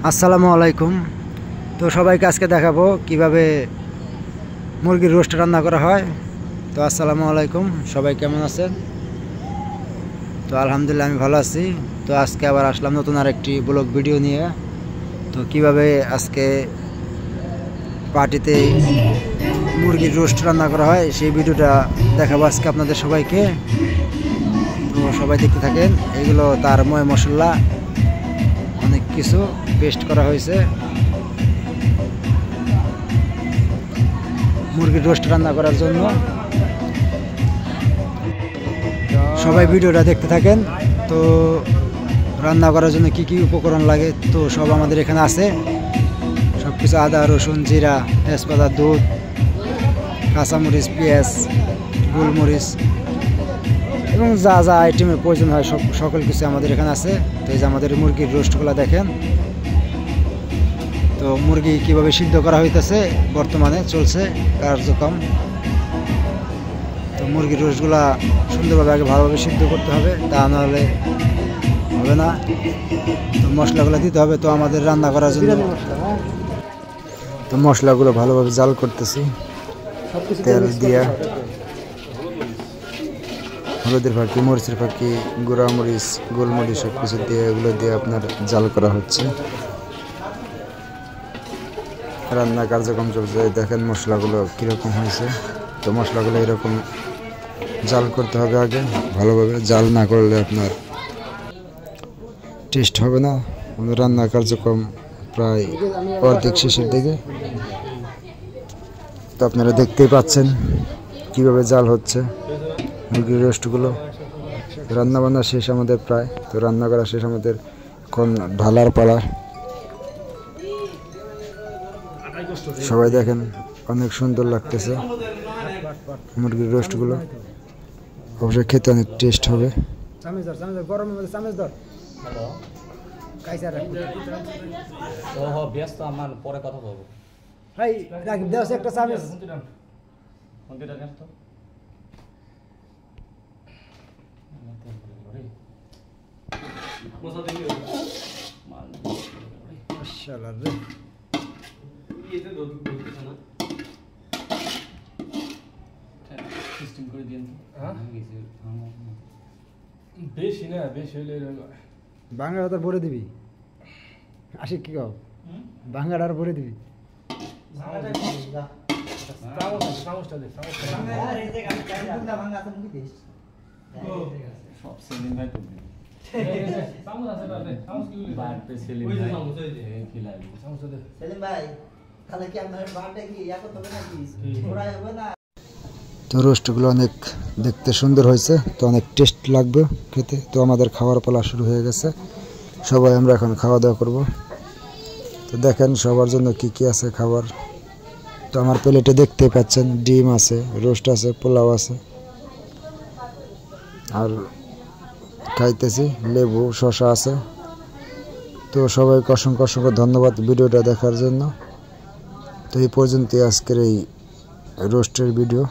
আসসালামু আলাইকুম। তো সবাইকে আজকে দেখাবো কিভাবে মুরগির রোস্ট রান্না করা হয়। তো আসসালামু আলাইকুম, সবাই কেমন আছেন? তো আলহামদুলিল্লাহ আমি ভালো আছি। তো আজকে আবার আসলাম নতুন আরেকটি ব্লগ ভিডিও নিয়ে। তো কিভাবে আজকে পার্টিতে মুরগির রোস্ট রান্না করা হয় সেই ভিডিওটা দেখাবো আজকে আপনাদের সবাইকে। তো সবাই দেখতে থাকেন। এগুলো তার ময় মশলা অনেক কিছু পেস্ট করা হয়েছে মুরগির রোস্ট রান্না করার জন্য। সবাই ভিডিওটা দেখতে থাকেন। তো রান্না করার জন্য কি কি উপকরণ লাগে তো সব আমাদের এখানে আছে। সব কিছু আদা, রসুন, জিরা, তেজপাতা, দুধ, কাঁচামরিচ, পেঁয়াজ, গোলমরিচ এবং যা যা আইটেমের প্রয়োজন হয় সকল কিছু আমাদের এখানে আছে। তো এই যে আমাদের মুরগির রোস্টগুলো দেখেন। তো মুরগি কিভাবে সিদ্ধ করা হইতেছে বর্তমানে চলছে কার্যক্রম। তো মুরগির রোস্টগুলা সুন্দরভাবে আগে ভালোভাবে সিদ্ধ করতে হবে, তা নাহলে হবে না। তো মশলাগুলো দিতে হবে তো আমাদের রান্না করার জন্য। তো মশলাগুলো ভালোভাবে জাল করতেছি তেল দিয়া, হলুদের ফাঁকি, মরিচের ফাঁকি, গুঁড়া মরিচ, গোলমরিচ সব কিছু দিয়ে এগুলো দিয়ে আপনার জাল করা হচ্ছে। রান্না কার্যক্রম চলছে। দেখেন মশলাগুলো কীরকম হয়েছে। তো মশলাগুলো এরকম জাল করতে হবে আগে ভালোভাবে। জাল না করলে আপনার টেস্ট হবে না। রান্না কার্যক্রম প্রায় অর্ধেক শেষের দিকে। তো আপনারা দেখতেই পাচ্ছেন কিভাবে জাল হচ্ছে মুরগির রোস্টগুলো। রান্না বান্না শেষ আমাদের প্রায়। তো রান্না করা শেষ আমাদের, এখন ঢালার পালা। সবাই দেখেন অনেক সুন্দর লাগতেছে মুরগির রোস্টগুলো। অবশ্যই খেতে অনেক টেস্ট হবে। বেশি না, বেশি হলে বাংলাটা ভরে দিবি। আশিক কি কও, বাংলাটা ভরে দিবি। তো রোস্টগুলো অনেক দেখতে সুন্দর হয়েছে, তো অনেক টেস্ট লাগবে খেতে। তো আমাদের খাওয়ার পালা শুরু হয়ে গেছে। সবাই আমরা এখন খাওয়া দাওয়া করব। তো দেখেন সবার জন্য কি কি আছে খাবার। তো আমার প্লেটে দেখতে পাচ্ছেন ডিম আছে, রোস্ট আছে, পোলাও আছে, আর খাইতেছি লেবু, শসা আছে। তো সবাইকে অসংখ্য অসংখ্য ধন্যবাদ ভিডিওটা দেখার জন্য। তো এই পর্যন্ত আজকের এই রোস্টের ভিডিও।